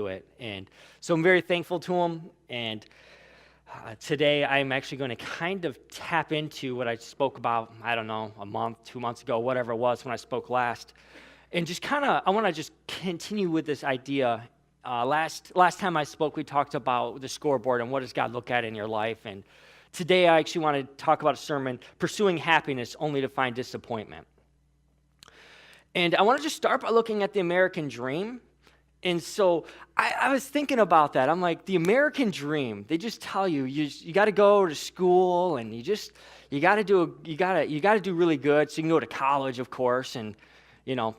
it. And so I'm very thankful to him. And today I'm actually going to kind of tap into what I spoke about, I don't know, a month, 2 months ago, whatever it was when I spoke last. And just kind of, I want to just continue with this idea. Last time I spoke, we talked about the scoreboard and what does God look at in your life. And today I actually want to talk about a sermon, Pursuing Happiness Only to Find Disappointment. And I want to just start by looking at the American dream. And so I was thinking about that. I'm like, the American dream, they just tell you, you got to go to school and you got to do really good. So you can go to college, of course, and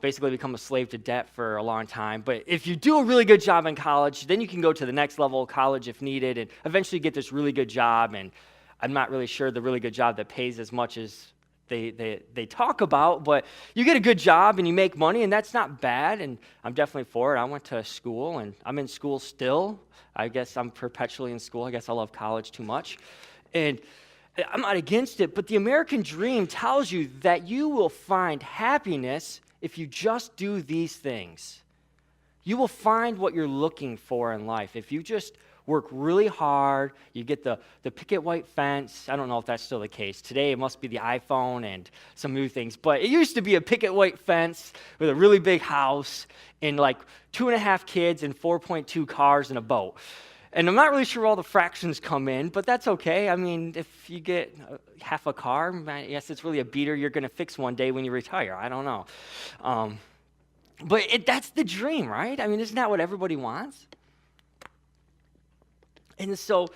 basically become a slave to debt for a long time. But if you do a really good job in college, then you can go to the next level of college if needed and eventually get this really good job. And I'm not really sure the really good job that pays as much as they talk about, but you get a good job and you make money, and that's not bad, and I'm definitely for it. I went to school, and I'm in school still. I guess I'm perpetually in school. I guess I love college too much. And I'm not against it, but the American dream tells you that you will find happiness if you just do these things. You will find what you're looking for in life. If you just work really hard, you get the picket white fence. I don't know if that's still the case. Today it must be the iPhone and some new things. But it used to be a picket white fence with a really big house and like 2.5 kids and 4.2 cars and a boat. And I'm not really sure where all the fractions come in, but that's okay. I mean, if you get half a car, I guess it's really a beater you're going to fix one day when you retire. I don't know. But that's the dream, right? I mean, isn't that what everybody wants? And so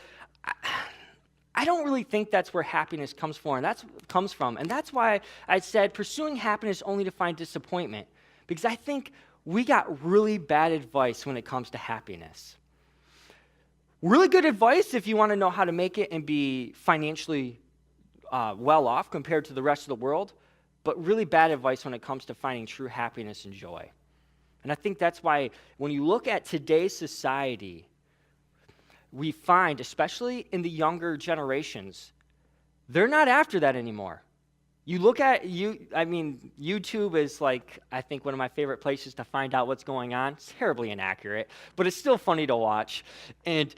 I don't really think that's where happiness comes from. And that's why I said pursuing happiness only to find disappointment, because I think we got really bad advice when it comes to happiness. Really good advice if you want to know how to make it and be financially well off compared to the rest of the world, but really bad advice when it comes to finding true happiness and joy. And I think that's why when you look at today's society, we find, especially in the younger generations, they're not after that anymore. You look at YouTube is like, I think, one of my favorite places to find out what's going on. It's terribly inaccurate, but it's still funny to watch. And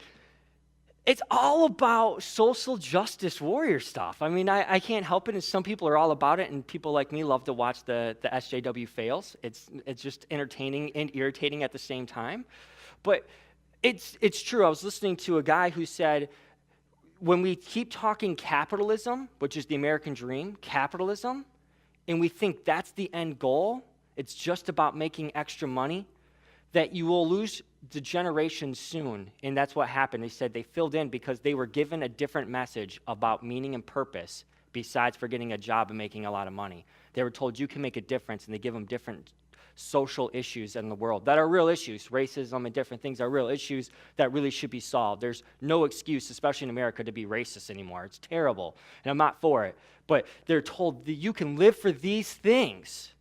it's all about social justice warrior stuff. I mean, I can't help it, and some people are all about it, and people like me love to watch the SJW fails. It's just entertaining and irritating at the same time. But it's true. I was listening to a guy who said, when we keep talking capitalism, which is the American dream, capitalism, and we think that's the end goal, it's just about making extra money, that you will lose the generation soon. And that's what happened. They said they filled in because they were given a different message about meaning and purpose besides for getting a job and making a lot of money. They were told you can make a difference, and they give them different social issues in the world that are real issues. Racism and different things are real issues that really should be solved. There's no excuse, especially in America, to be racist anymore. It's terrible, and I'm not for it. But they're told that you can live for these things.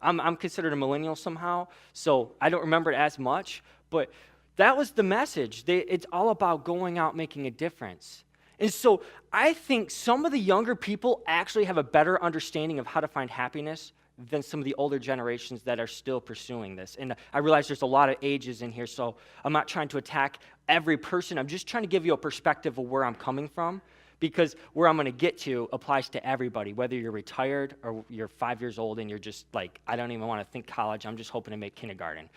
I'm considered a millennial somehow, so I don't remember it as much, but that was the message. It's all about going out making a difference. And so I think some of the younger people actually have a better understanding of how to find happiness than some of the older generations that are still pursuing this. And I realize there's a lot of ages in here, so I'm not trying to attack every person. I'm just trying to give you a perspective of where I'm coming from, because where I'm going to get to applies to everybody, whether you're retired or you're 5 years old and you're just like, I don't even want to think college. I'm just hoping to make kindergarten.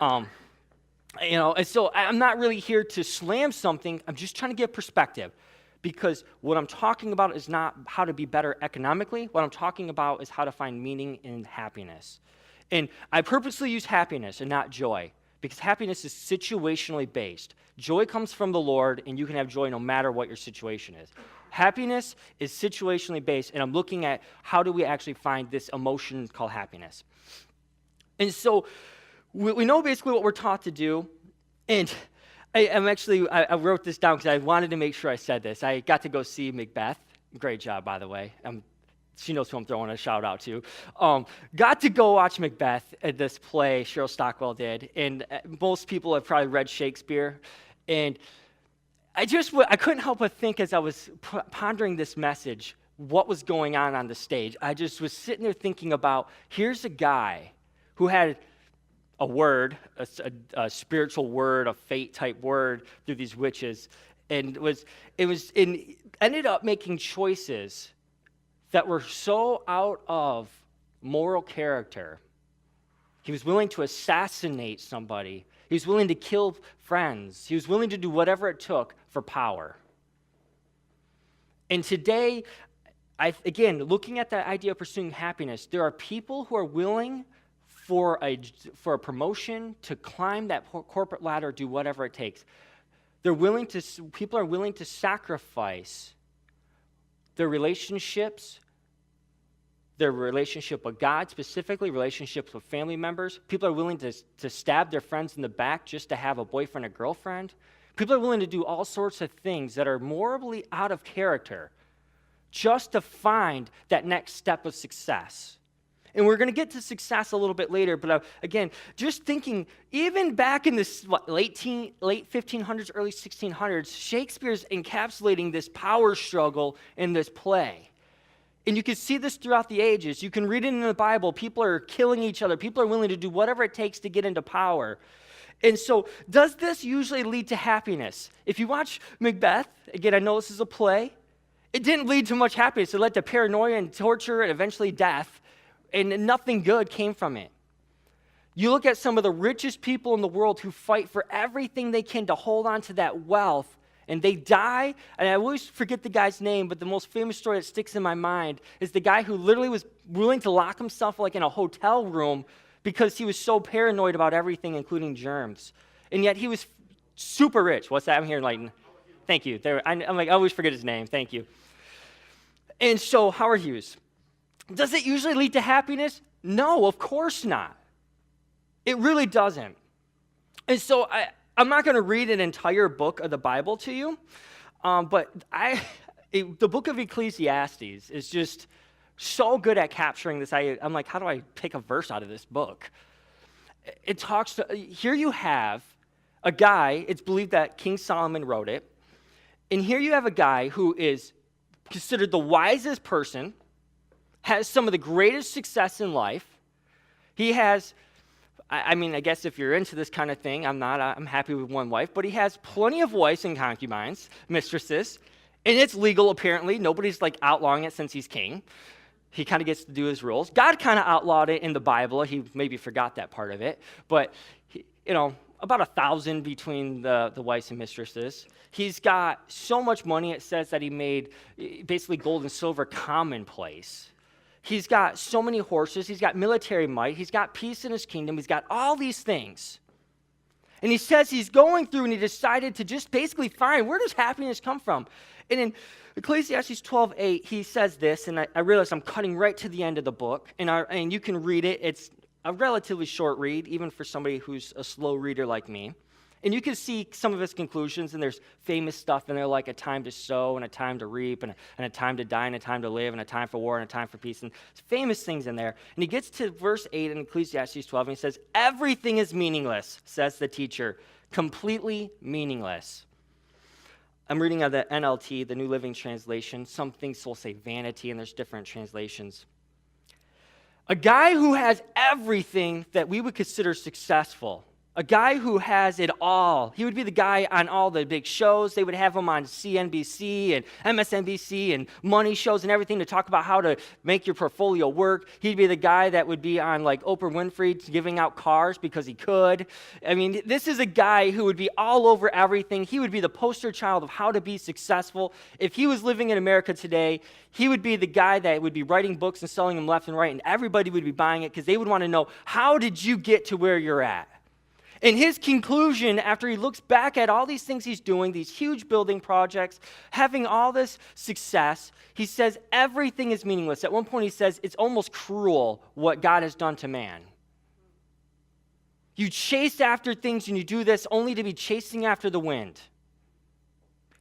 And so I'm not really here to slam something. I'm just trying to give perspective. Because what I'm talking about is not how to be better economically. What I'm talking about is how to find meaning in happiness. And I purposely use happiness and not joy, because happiness is situationally based. Joy comes from the Lord, and you can have joy no matter what your situation is. Happiness is situationally based, and I'm looking at how do we actually find this emotion called happiness. And so we know basically what we're taught to do, and I wrote this down because I wanted to make sure I said this. I got to go see Macbeth. Great job, by the way. She knows who I'm throwing a shout out to. Got to go watch Macbeth at this play Cheryl Stockwell did. And most people have probably read Shakespeare. And I couldn't help but think as I was pondering this message, what was going on the stage. I just was sitting there thinking about, here's a guy who had a word, a spiritual word, a fate type word through these witches, and ended up making choices that were so out of moral character. He was willing to assassinate somebody. He was willing to kill friends. He was willing to do whatever it took for power. And today, again, looking at that idea of pursuing happiness, there are people who are willing for a promotion to climb that corporate ladder, do whatever it takes. People are willing to sacrifice their relationships, their relationship with God, specifically relationships with family members. People are willing to stab their friends in the back just to have a boyfriend or girlfriend. People are willing to do all sorts of things that are morally out of character just to find that next step of success. And we're going to get to success a little bit later, but again, just thinking, even back in this late 1500s, early 1600s, Shakespeare's encapsulating this power struggle in this play. And you can see this throughout the ages. You can read it in the Bible. People are killing each other. People are willing to do whatever it takes to get into power. And so, does this usually lead to happiness? If you watch Macbeth, again, I know this is a play, it didn't lead to much happiness. It led to paranoia and torture and eventually death. And nothing good came from it. You look at some of the richest people in the world who fight for everything they can to hold on to that wealth, and they die, and I always forget the guy's name, but the most famous story that sticks in my mind is the guy who literally was willing to lock himself like in a hotel room because he was so paranoid about everything, including germs. And yet he was super rich. What's that? I'm here enlightened. Thank you. I always forget his name. Thank you. And so Howard Hughes. Does it usually lead to happiness? No, of course not. It really doesn't. And so I'm not going to read an entire book of the Bible to you, but the book of Ecclesiastes is just so good at capturing this. I'm like, how do I pick a verse out of this book? It talks to, here you have a guy, it's believed that King Solomon wrote it, and here you have a guy who is considered the wisest person, has some of the greatest success in life. He has, I guess if you're into this kind of thing, I'm not, I'm happy with one wife, but he has plenty of wives and concubines, mistresses, and it's legal apparently. Nobody's like outlawing it since he's king. He kind of gets to do his rules. God kind of outlawed it in the Bible. He maybe forgot that part of it, but about 1,000 between the wives and mistresses. He's got so much money, it says that he made basically gold and silver commonplace. He's got so many horses. He's got military might. He's got peace in his kingdom. He's got all these things. And he says he's going through and he decided to just basically find, where does happiness come from? And in Ecclesiastes 12:8, he says this, and I realize I'm cutting right to the end of the book, and you can read it. It's a relatively short read, even for somebody who's a slow reader like me. And you can see some of his conclusions, and there's famous stuff in there like a time to sow and a time to reap and a time to die and a time to live and a time for war and a time for peace. And famous things in there. And he gets to verse 8 in Ecclesiastes 12, and he says, everything is meaningless, says the teacher, completely meaningless. I'm reading out the NLT, the New Living Translation. Some things will say vanity, and there's different translations. A guy who has everything that we would consider successful, a guy who has it all. He would be the guy on all the big shows. They would have him on CNBC and MSNBC and money shows and everything to talk about how to make your portfolio work. He'd be the guy that would be on like Oprah Winfrey giving out cars because he could. I mean, this is a guy who would be all over everything. He would be the poster child of how to be successful. If he was living in America today, he would be the guy that would be writing books and selling them left and right, and everybody would be buying it because they would want to know, how did you get to where you're at? And his conclusion, after he looks back at all these things he's doing, these huge building projects, having all this success, he says everything is meaningless. At one point he says it's almost cruel what God has done to man. You chase after things and you do this only to be chasing after the wind.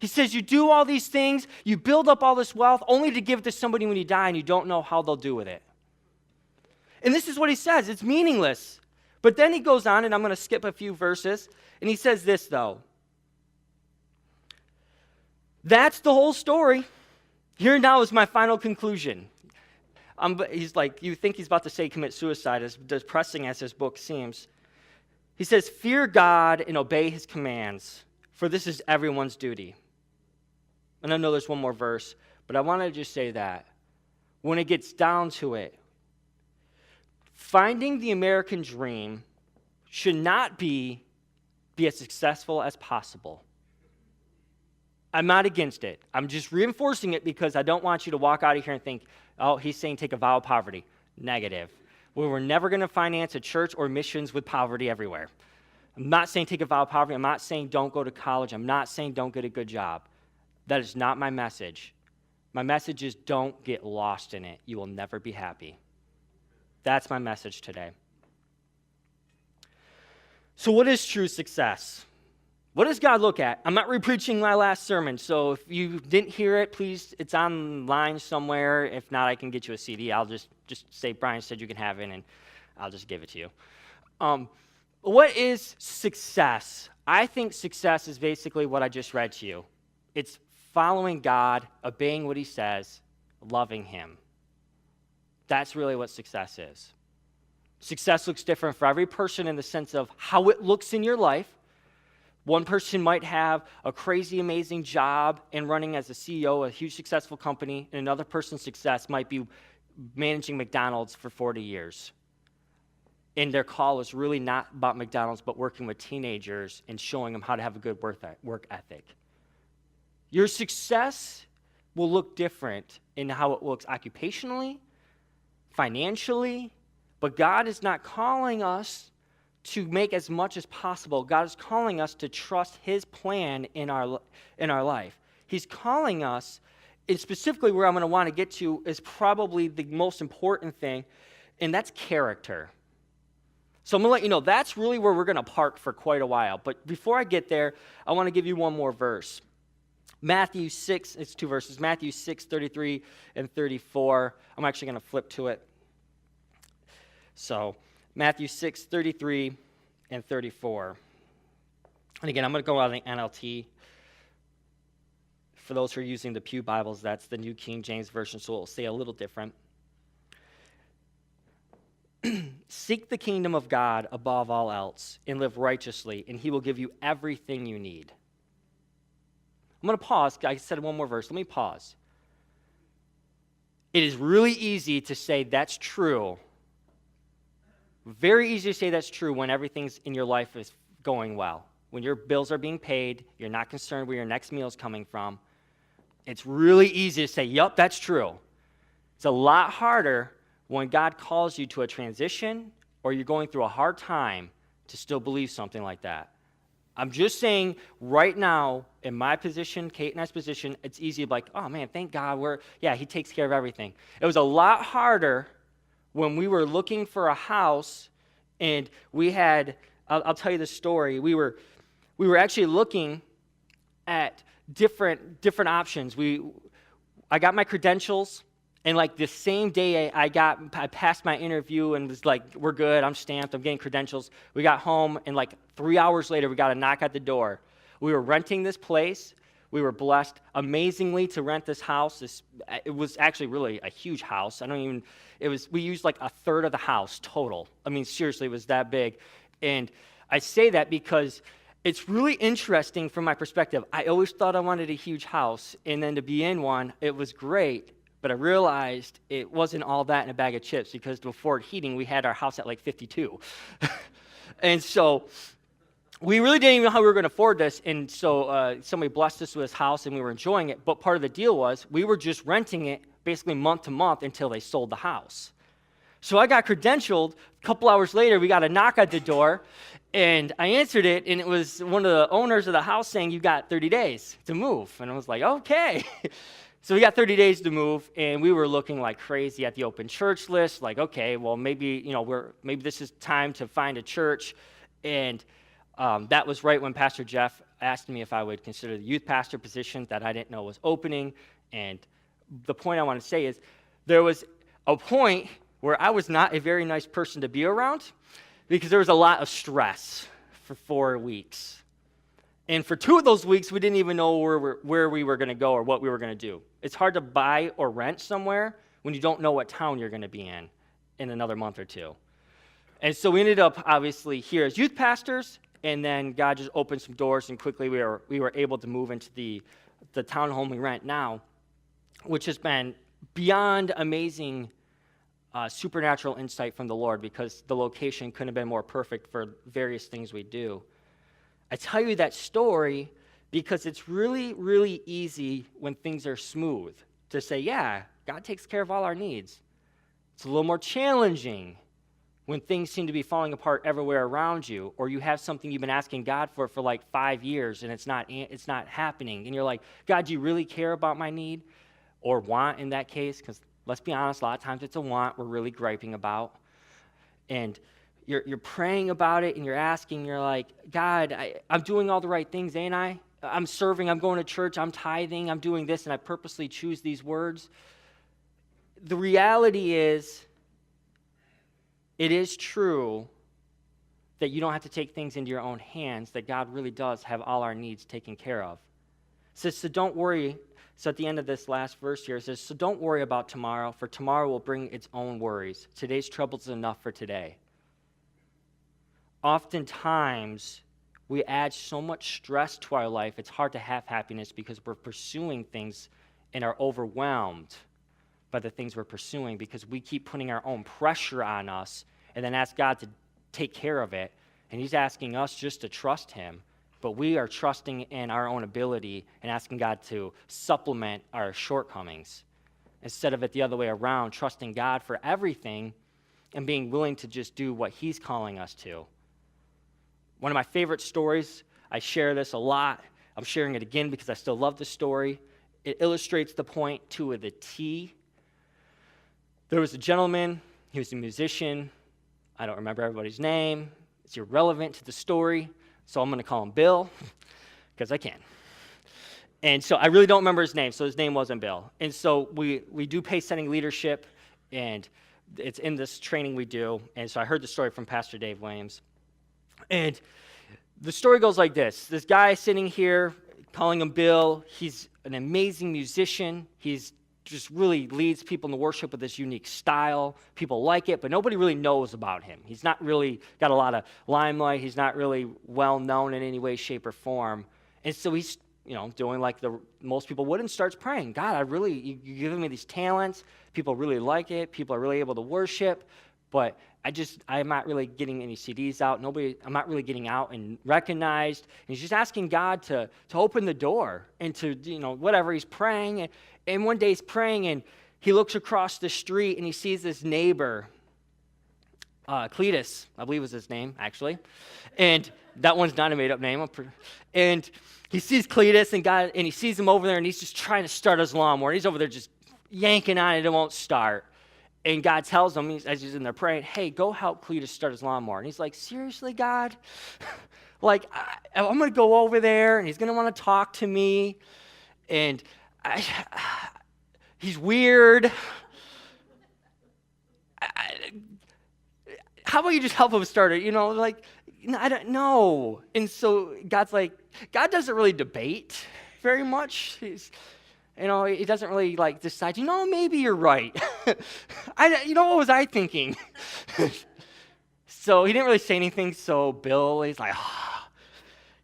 He says you do all these things, you build up all this wealth only to give it to somebody when you die and you don't know how they'll do with it. And this is what he says, it's meaningless. But then he goes on, and I'm going to skip a few verses, and he says this, though. That's the whole story. Here now is my final conclusion. He's like, you think he's about to say commit suicide, as depressing as his book seems. He says, fear God and obey his commands, for this is everyone's duty. And I know there's one more verse, but I want to just say that when it gets down to it, finding the American dream should not be as successful as possible. I'm not against it. I'm just reinforcing it because I don't want you to walk out of here and think, oh, he's saying take a vow of poverty. Negative. We're never going to finance a church or missions with poverty everywhere. I'm not saying take a vow of poverty. I'm not saying don't go to college. I'm not saying don't get a good job. That is not my message. My message is don't get lost in it. You will never be happy. That's my message today. So what is true success? What does God look at? I'm not repreaching my last sermon, so if you didn't hear it, please, it's online somewhere. If not, I can get you a CD. I'll just say, Brian said you can have it, and I'll just give it to you. What is success? I think success is basically what I just read to you. It's following God, obeying what he says, loving him. That's really what success is. Success looks different for every person in the sense of how it looks in your life. One person might have a crazy, amazing job and running as a CEO of a huge, successful company, and another person's success might be managing McDonald's for 40 years. And their call is really not about McDonald's, but working with teenagers and showing them how to have a good work ethic. Your success will look different in how it looks occupationally, financially, but God is not calling us to make as much as possible. God is calling us to trust his plan in our life. He's calling us, and specifically where I'm going to want to get to is probably the most important thing, and that's character. So I'm going to let you know that's really where we're going to park for quite a while. But before I get there, I want to give you one more verse. Matthew 6, it's two verses, Matthew 6, 33 and 34. I'm actually going to flip to it. So Matthew 6, 33 and 34. And again, I'm going to go out of the NLT. For those who are using the Pew Bibles, that's the New King James Version, so it'll say a little different. Seek the kingdom of God above all else and live righteously, and he will give you everything you need. I'm going to pause. I said one more verse. Let me pause. It is really easy to say that's true. Very easy to say that's true when everything's in your life is going well. When your bills are being paid, you're not concerned where your next meal is coming from. It's really easy to say, yep, that's true. It's a lot harder when God calls you to a transition or you're going through a hard time to still believe something like that. I'm just saying right now, in my position, Kate and I's position, it's easy to be like, oh man, thank God, he takes care of everything. It was a lot harder when we were looking for a house and we had, I'll tell you the story, we were actually looking at different options. I got my credentials, and like the same day I passed my interview and was like, we're good, I'm stamped, I'm getting credentials. We got home, and like 3 hours later, we got a knock at the door. We were renting this place. We were blessed amazingly to rent this house. It was actually really a huge house. We used like a third of the house total. I mean, seriously, it was that big. And I say that because it's really interesting from my perspective. I always thought I wanted a huge house, and then to be in one, it was great. But I realized it wasn't all that in a bag of chips because before heating, we had our house at like 52. And so we really didn't even know how we were going to afford this. And so somebody blessed us with this house, and we were enjoying it. But part of the deal was we were just renting it basically month to month until they sold the house. So I got credentialed. A couple hours later, we got a knock at the door, and I answered it, and it was one of the owners of the house saying, you got 30 days to move. And I was like, okay. So we got 30 days to move, and we were looking like crazy at the open church list, like, okay, well, maybe this is time to find a church. And that was right when Pastor Jeff asked me if I would consider the youth pastor position that I didn't know was opening. And the point I want to say is there was a point where I was not a very nice person to be around because there was a lot of stress for 4 weeks. And for 2 of those weeks, we didn't even know where we were going to go or what we were going to do. It's hard to buy or rent somewhere when you don't know what town you're going to be in another month or two. And so we ended up, obviously, here as youth pastors, and then God just opened some doors, and quickly we were able to move into the townhome we rent now, which has been beyond amazing supernatural insight from the Lord, because the location couldn't have been more perfect for various things we do. I tell you that story because it's really, really easy when things are smooth to say, yeah, God takes care of all our needs. It's a little more challenging when things seem to be falling apart everywhere around you, or you have something you've been asking God for like 5 years and it's not happening, and you're like, God, do you really care about my need or want in that case? Because let's be honest, a lot of times it's a want we're really griping about, and you're praying about it and you're asking, you're like, God, I'm doing all the right things, ain't I? I'm serving, I'm going to church, I'm tithing, I'm doing this, and I purposely choose these words. The reality is, it is true that you don't have to take things into your own hands, that God really does have all our needs taken care of. It says, so don't worry. So at the end of this last verse here, it says, so don't worry about tomorrow, for tomorrow will bring its own worries. Today's troubles is enough for today. Oftentimes, we add so much stress to our life, it's hard to have happiness because we're pursuing things and are overwhelmed by the things we're pursuing, because we keep putting our own pressure on us and then ask God to take care of it. And he's asking us just to trust him, but we are trusting in our own ability and asking God to supplement our shortcomings instead of it the other way around, trusting God for everything and being willing to just do what he's calling us to. One of my favorite stories, I share this a lot. I'm sharing it again because I still love the story. It illustrates the point to the T. There was a gentleman, he was a musician. I don't remember everybody's name. It's irrelevant to the story, so I'm going to call him Bill because I can. And so I really don't remember his name, so his name wasn't Bill. And so we do pace-setting leadership, and it's in this training we do. And so I heard the story from Pastor Dave Williams. And the story goes like this. This guy sitting here, calling him Bill, he's an amazing musician. He's just really leads people in the worship with this unique style. People like it, but nobody really knows about him. He's not really got a lot of limelight. He's not really well known in any way, shape, or form. And so he's, doing like most people would and starts praying. God, you're giving me these talents. People really like it. People are really able to worship, but I'm not really getting any CDs out. I'm not really getting out and recognized. And he's just asking God to open the door and to, whatever. He's praying. And one day he's praying and he looks across the street and he sees this neighbor, Cletus, I believe was his name, actually. And that one's not a made-up name. And he sees Cletus and he sees him over there, and he's just trying to start his lawnmower. He's over there just yanking on it. It won't start. And God tells him, as he's in there praying, hey, go help Cletus start his lawnmower. And he's like, seriously, God? Like, I'm going to go over there, and he's going to want to talk to me. And he's weird. How about you just help him start it? I don't know. And so God's like, God doesn't really debate very much. He doesn't really decide, maybe you're right. What was I thinking? So he didn't really say anything. So Bill, he's like,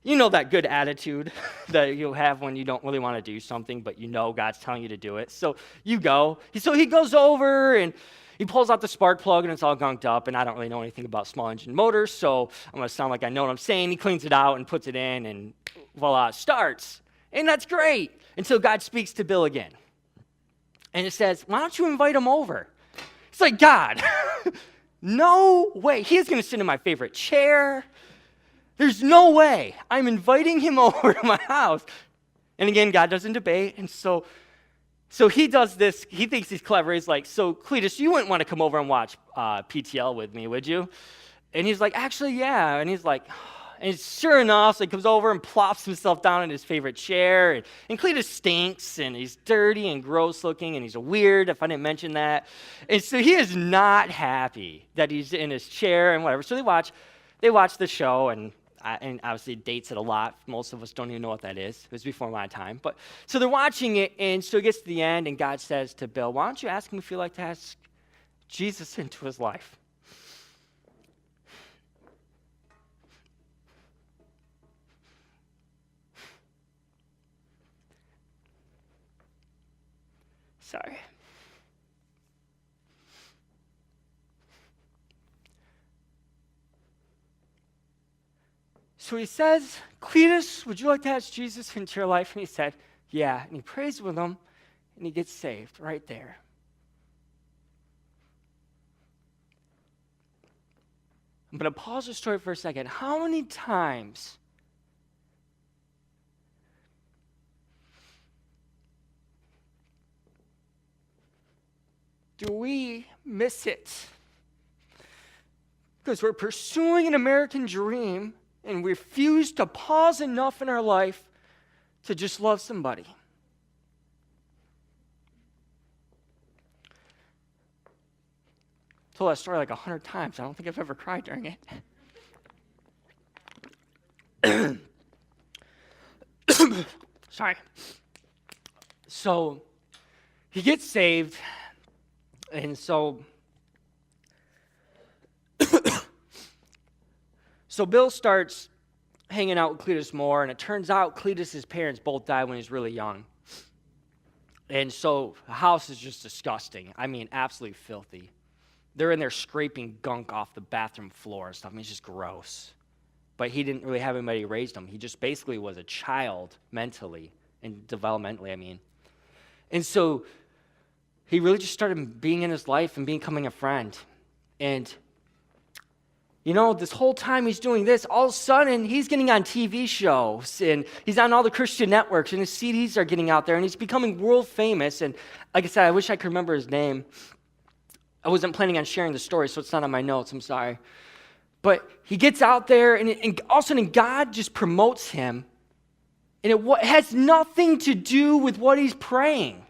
that good attitude that you have when you don't really want to do something, but God's telling you to do it. So you go. So he goes over and he pulls out the spark plug, and it's all gunked up, and I don't really know anything about small engine motors, so I'm going to sound like I know what I'm saying. He cleans it out and puts it in, and voila, it starts. And that's great until God speaks to Bill again. And it says, why don't you invite him over? It's like, God, no way. He's going to sit in my favorite chair. There's no way I'm inviting him over to my house. And again, God doesn't debate. And so he does this. He thinks he's clever. He's like, so Cletus, you wouldn't want to come over and watch PTL with me, would you? And he's like, actually, yeah. And he's like, and sure enough, so he comes over and plops himself down in his favorite chair. And Cletus stinks, and he's dirty and gross looking, and he's weird, if I didn't mention that. And so he is not happy that he's in his chair and whatever. So they watch the show, and obviously it dates it a lot. Most of us don't even know what that is. It was before my time. But so they're watching it, and so it gets to the end, and God says to Bill, why don't you ask him if you'd like to ask Jesus into his life? Sorry. So he says, Cletus, would you like to ask Jesus into your life? And he said, yeah. And he prays with him, and he gets saved right there. I'm going to pause the story for a second. How many times do we miss it? Because we're pursuing an American dream and we refuse to pause enough in our life to just love somebody. I told that story like 100 times. I don't think I've ever cried during it. Sorry. So he gets saved, and so Bill starts hanging out with Cletus more, and it turns out Cletus's parents both died when he was really young. And so the house is just disgusting. I mean, absolutely filthy. They're in there scraping gunk off the bathroom floor and stuff. I mean, it's just gross. But he didn't really have anybody who raised him. He just basically was a child mentally and developmentally, I mean. And so he really just started being in his life and becoming a friend. And you know, this whole time he's doing this, all of a sudden he's getting on TV shows and he's on all the Christian networks and his CDs are getting out there and he's becoming world famous. And like I said, I wish I could remember his name. I wasn't planning on sharing the story, so it's not on my notes. I'm sorry. But he gets out there and all of a sudden God just promotes him. And it has nothing to do with what he's praying.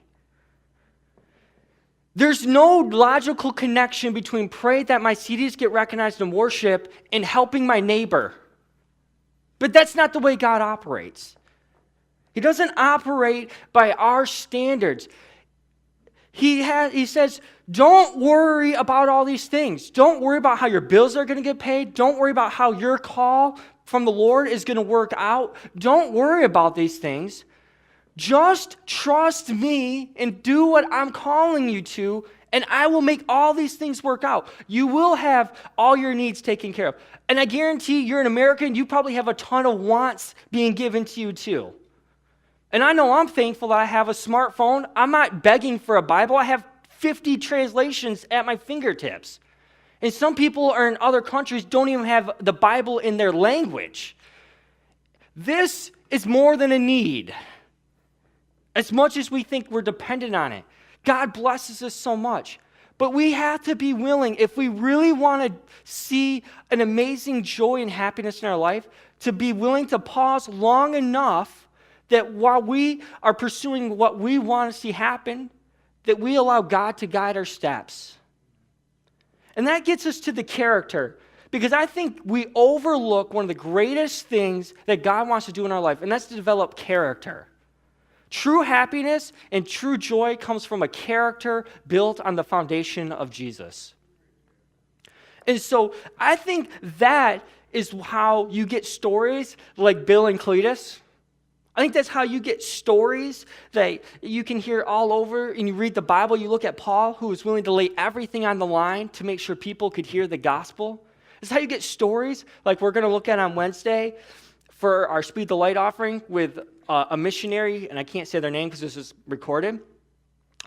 There's no logical connection between pray that my CDs get recognized in worship and helping my neighbor. But that's not the way God operates. He doesn't operate by our standards. He says, don't worry about all these things. Don't worry about how your bills are going to get paid. Don't worry about how your call from the Lord is going to work out. Don't worry about these things. Just trust me and do what I'm calling you to, and I will make all these things work out. You will have all your needs taken care of. And I guarantee you're an American, you probably have a ton of wants being given to you too. And I know I'm thankful that I have a smartphone. I'm not begging for a Bible. I have 50 translations at my fingertips. And some people are in other countries don't even have the Bible in their language. This is more than a need. As much as we think we're dependent on it, God blesses us so much. But we have to be willing, if we really want to see an amazing joy and happiness in our life, to be willing to pause long enough that while we are pursuing what we want to see happen, that we allow God to guide our steps. And that gets us to the character, because I think we overlook one of the greatest things that God wants to do in our life, and that's to develop character. True happiness and true joy comes from a character built on the foundation of Jesus. And so I think that is how you get stories like Bill and Cletus. I think that's how you get stories that you can hear all over. And you read the Bible, you look at Paul, who was willing to lay everything on the line to make sure people could hear the gospel. It's how you get stories like we're going to look at on Wednesday for our Speed the Light offering with a missionary, and I can't say their name because this is recorded,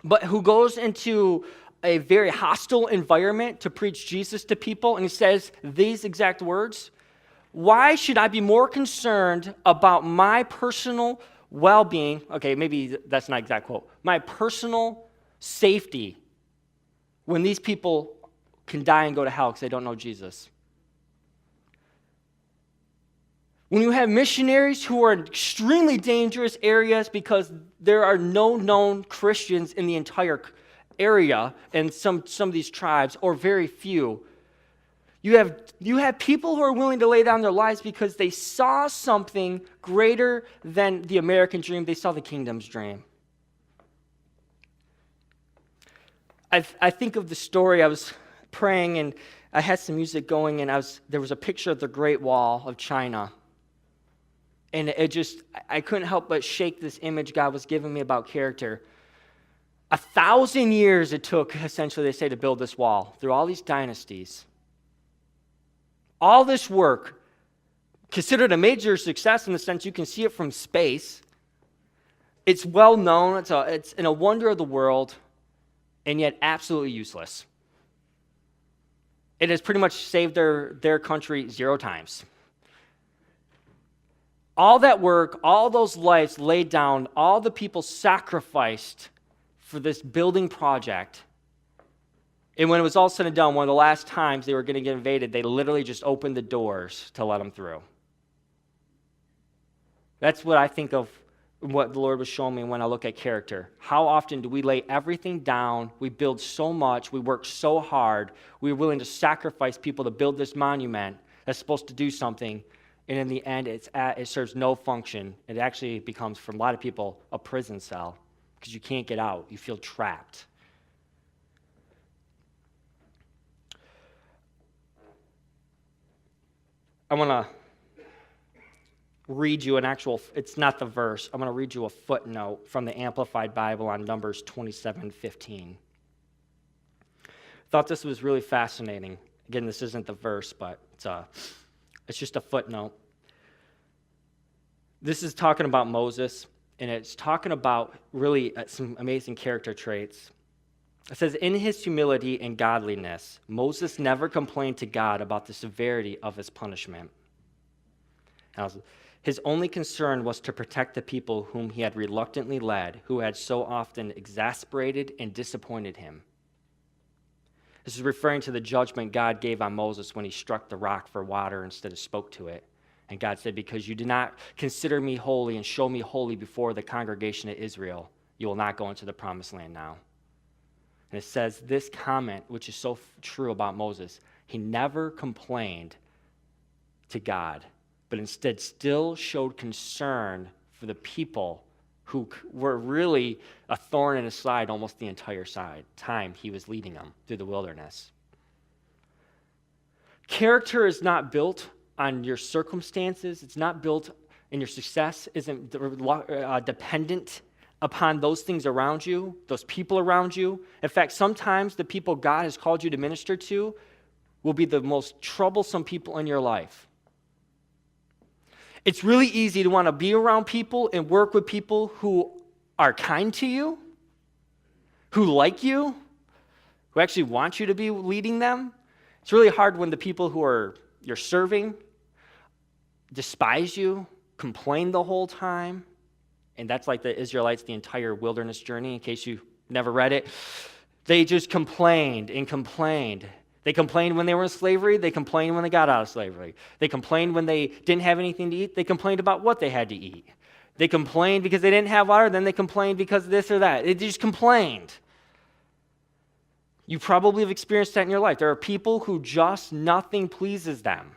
but who goes into a very hostile environment to preach Jesus to people, and he says these exact words: why should I be more concerned about my personal well-being, okay, maybe that's not exact quote, my personal safety, when these people can die and go to hell because they don't know Jesus? When you have missionaries who are in extremely dangerous areas because there are no known Christians in the entire area and some of these tribes, or very few, you have people who are willing to lay down their lives because they saw something greater than the American dream. They saw the kingdom's dream. I think of the story. I was praying and I had some music going, and there was a picture of the Great Wall of China. And I couldn't help but shake this image God was giving me about character. 1,000 years it took, essentially, they say, to build this wall through all these dynasties. All this work, considered a major success in the sense you can see it from space. It's well known, it's a wonder of the world, and yet absolutely useless. It has pretty much saved their country 0 times. All that work, all those lives laid down, all the people sacrificed for this building project. And when it was all said and done, one of the last times they were going to get invaded, they literally just opened the doors to let them through. That's what I think of what the Lord was showing me when I look at character. How often do we lay everything down, we build so much, we work so hard, we're willing to sacrifice people to build this monument that's supposed to do something, and in the end, it serves no function. It actually becomes, for a lot of people, a prison cell because you can't get out. You feel trapped. I want to read you it's not the verse. I'm going to read you a footnote from the Amplified Bible on Numbers 27:15. Thought this was really fascinating. Again, this isn't the verse, but it's just a footnote. This is talking about Moses, and it's talking about really some amazing character traits. It says, in his humility and godliness, Moses never complained to God about the severity of his punishment. His only concern was to protect the people whom he had reluctantly led, who had so often exasperated and disappointed him. This is referring to the judgment God gave on Moses when he struck the rock for water instead of spoke to it. And God said, because you did not consider me holy and show me holy before the congregation of Israel, you will not go into the promised land now. And it says this comment, which is so true about Moses, he never complained to God, but instead still showed concern for the people who were really a thorn in his side almost the entire time he was leading them through the wilderness. Character is not built on your circumstances. It's not built, and your success isn't dependent upon those things around you, those people around you. In fact, sometimes the people God has called you to minister to will be the most troublesome people in your life. It's really easy to want to be around people and work with people who are kind to you, who like you, who actually want you to be leading them. It's really hard when the people who you're serving despise you, complain the whole time. And that's like the Israelites, the entire wilderness journey, in case you never read it. They just complained and complained. They complained when they were in slavery. They complained when they got out of slavery. They complained when they didn't have anything to eat. They complained about what they had to eat. They complained because they didn't have water. Then they complained because this or that. They just complained. You probably have experienced that in your life. There are people who just nothing pleases them.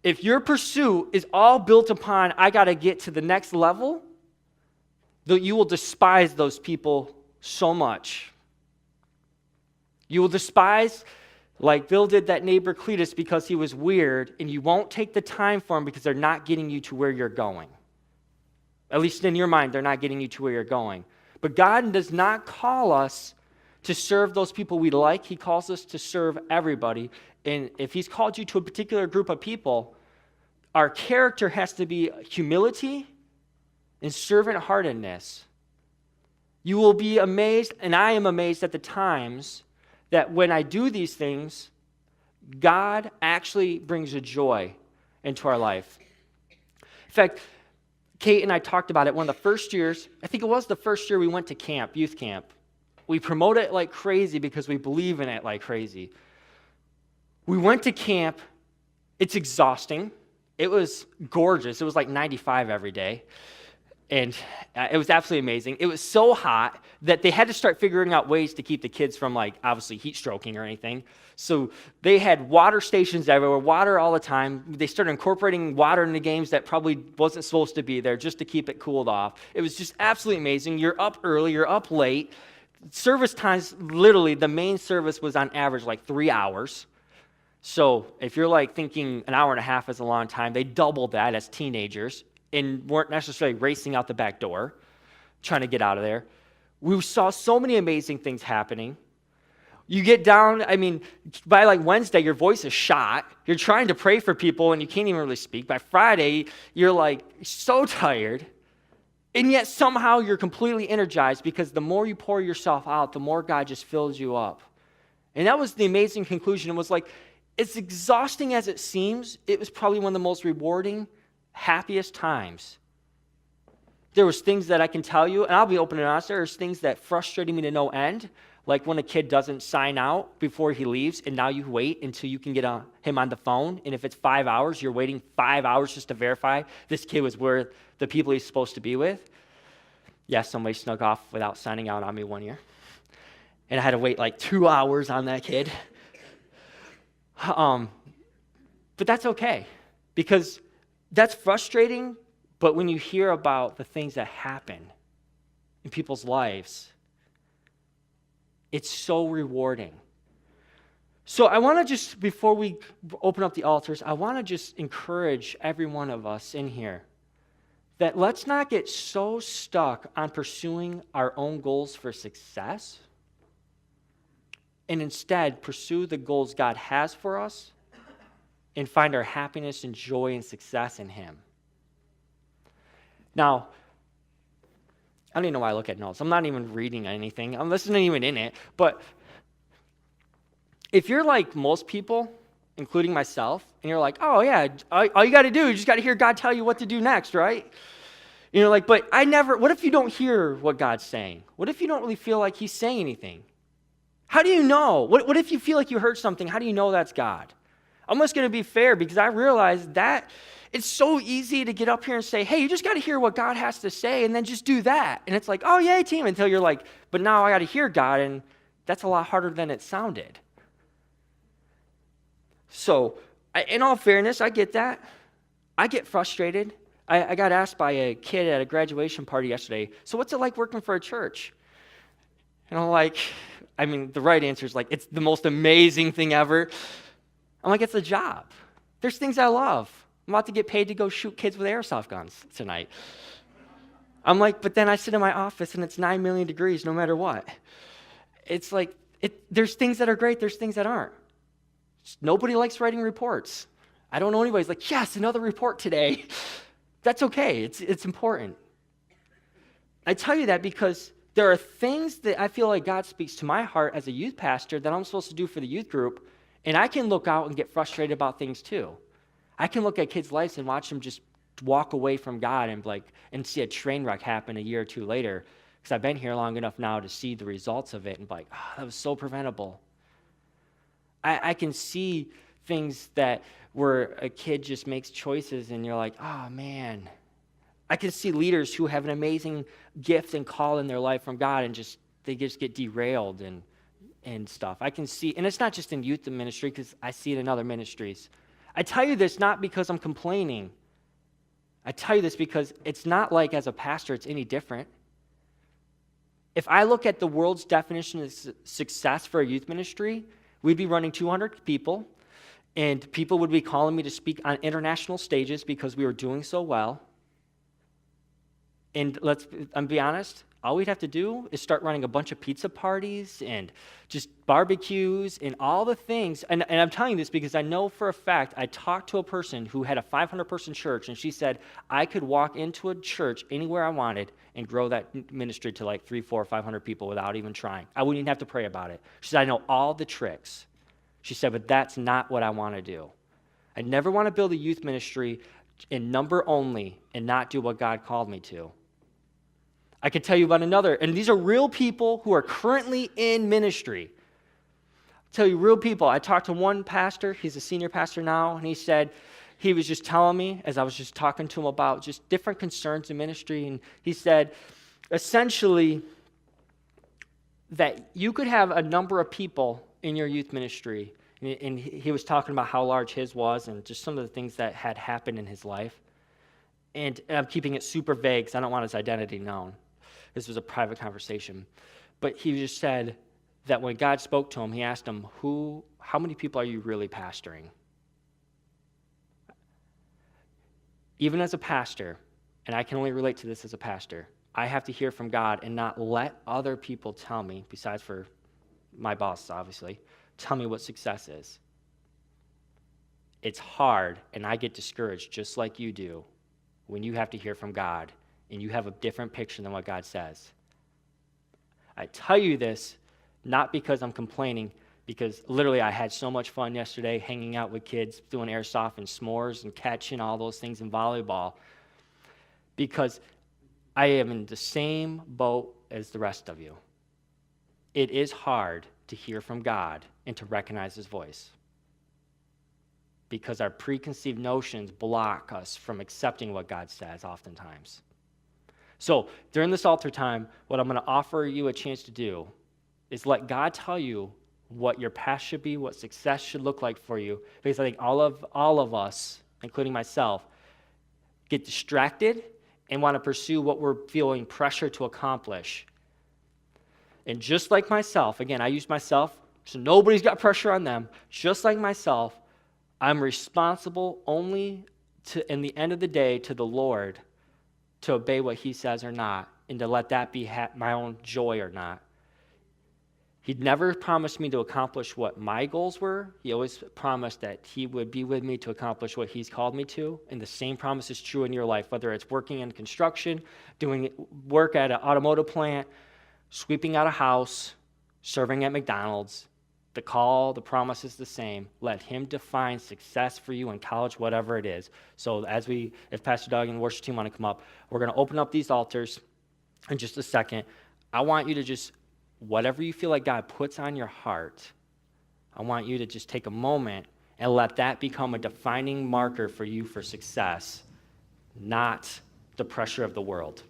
If your pursuit is all built upon, I got to get to the next level, you will despise those people so much. You will despise, like Bill did that neighbor Cletus because he was weird, and you won't take the time for him because they're not getting you to where you're going. At least in your mind, they're not getting you to where you're going. But God does not call us to serve those people we like. He calls us to serve everybody. And if he's called you to a particular group of people, our character has to be humility and servant-heartedness. You will be amazed, and I am amazed at the times that when I do these things, God actually brings a joy into our life. In fact, Kate and I talked about it one of the first years. I think it was the first year we went to camp, youth camp. We promote it like crazy because we believe in it like crazy. We went to camp. It's exhausting. It was gorgeous. It was like 95 every day. And it was absolutely amazing. It was so hot that they had to start figuring out ways to keep the kids from, like, obviously heat stroking or anything. So they had water stations everywhere, water all the time. They started incorporating water in the games that probably wasn't supposed to be there just to keep it cooled off. It was just absolutely amazing. You're up early, you're up late. Service times, literally, the main service was on average like 3 hours. So if you're like thinking an hour and a half is a long time, they doubled that as teenagers and weren't necessarily racing out the back door, trying to get out of there. We saw so many amazing things happening. You get down, by like Wednesday, your voice is shot. You're trying to pray for people and you can't even really speak. By Friday, you're like so tired. And yet somehow you're completely energized because the more you pour yourself out, the more God just fills you up. And that was the amazing conclusion. It was like, as exhausting as it seems, it was probably one of the most rewarding, happiest times. There was things that I can tell you, and I'll be open and honest, there's things that frustrated me to no end, like when a kid doesn't sign out before he leaves, and now you wait until you can get him on the phone, and if it's 5 hours, you're waiting 5 hours just to verify this kid was where the people he's supposed to be with. Yes, somebody snuck off without signing out on me one year, and I had to wait like 2 hours on that kid. But that's okay, because that's frustrating, but when you hear about the things that happen in people's lives, it's so rewarding. So I want to just, before we open up the altars, I want to just encourage every one of us in here that let's not get so stuck on pursuing our own goals for success, and instead pursue the goals God has for us and find our happiness and joy and success in Him. Now, I don't even know why I look at notes. I'm not even reading anything. I'm listening even in it. But if you're like most people, including myself, and you're like, oh yeah, all you got to do, you just got to hear God tell you what to do next, right? You know, like, but what if you don't hear what God's saying? What if you don't really feel like He's saying anything? How do you know? What if you feel like you heard something? How do you know that's God? I'm just going to be fair because I realize that it's so easy to get up here and say, hey, you just got to hear what God has to say and then just do that. And it's like, oh, yay, team, until you're like, but now I got to hear God, and that's a lot harder than it sounded. So, in all fairness, I get that. I get frustrated. I got asked by a kid at a graduation party yesterday, so what's it like working for a church? And I'm like, the right answer is like, it's the most amazing thing ever. I'm like, it's a job. There's things I love. I'm about to get paid to go shoot kids with airsoft guns tonight. I'm like, but then I sit in my office and it's 9 million degrees no matter what. It's like, there's things that are great, there's things that aren't. Nobody likes writing reports. I don't know anybody who's like, yes, another report today. That's okay, it's important. I tell you that because there are things that I feel like God speaks to my heart as a youth pastor that I'm supposed to do for the youth group, and I can look out and get frustrated about things too. I can look at kids' lives and watch them just walk away from God and see a train wreck happen a year or two later, because I've been here long enough now to see the results of it and be like, oh, that was so preventable. I can see things where a kid just makes choices and you're like, oh man. I can see leaders who have an amazing gift and call in their life from God and they just get derailed and stuff. I can see, and it's not just in youth ministry because I see it in other ministries. I tell you this not because I'm complaining. I tell you this because it's not like as a pastor it's any different. If I look at the world's definition of success for a youth ministry, we'd be running 200 people, and people would be calling me to speak on international stages because we were doing so well. And I'm be honest, all we'd have to do is start running a bunch of pizza parties and just barbecues and all the things. And I'm telling you this because I know for a fact, I talked to a person who had a 500-person church, and she said, I could walk into a church anywhere I wanted and grow that ministry to like 300, 400, 500 people without even trying. I wouldn't even have to pray about it. She said, I know all the tricks. She said, but that's not what I want to do. I never want to build a youth ministry in number only and not do what God called me to. I could tell you about another, and these are real people who are currently in ministry. I'll tell you, real people. I talked to one pastor, he's a senior pastor now, and he said, he was just telling me, as I was just talking to him about just different concerns in ministry, and he said, essentially, that you could have a number of people in your youth ministry, and he was talking about how large his was and just some of the things that had happened in his life. And I'm keeping it super vague because I don't want his identity known. This was a private conversation. But he just said that when God spoke to him, he asked him, how many people are you really pastoring? Even as a pastor, and I can only relate to this as a pastor, I have to hear from God and not let other people tell me, besides for my boss, obviously, tell me what success is. It's hard, and I get discouraged just like you do when you have to hear from God and you have a different picture than what God says. I tell you this not because I'm complaining, because literally I had so much fun yesterday hanging out with kids, doing airsoft and s'mores and catching all those things in volleyball, because I am in the same boat as the rest of you. It is hard to hear from God and to recognize his voice, because our preconceived notions block us from accepting what God says oftentimes. So during this altar time, what I'm going to offer you a chance to do is let God tell you what your path should be, what success should look like for you, because I think all of us, including myself, get distracted and want to pursue what we're feeling pressure to accomplish. And just like myself, again, I use myself, so nobody's got pressure on them. Just like myself, I'm responsible only to, in the end of the day, to the Lord to obey what he says or not, and to let that be my own joy or not. He'd never promised me to accomplish what my goals were. He always promised that he would be with me to accomplish what he's called me to. And the same promise is true in your life, whether it's working in construction, doing work at an automotive plant, sweeping out a house, serving at McDonald's. The promise is the same. Let him define success for you in college, whatever it is. So if Pastor Doug and the worship team want to come up, we're going to open up these altars in just a second. I want you to just, whatever you feel like God puts on your heart, I want you to just take a moment and let that become a defining marker for you for success, not the pressure of the world.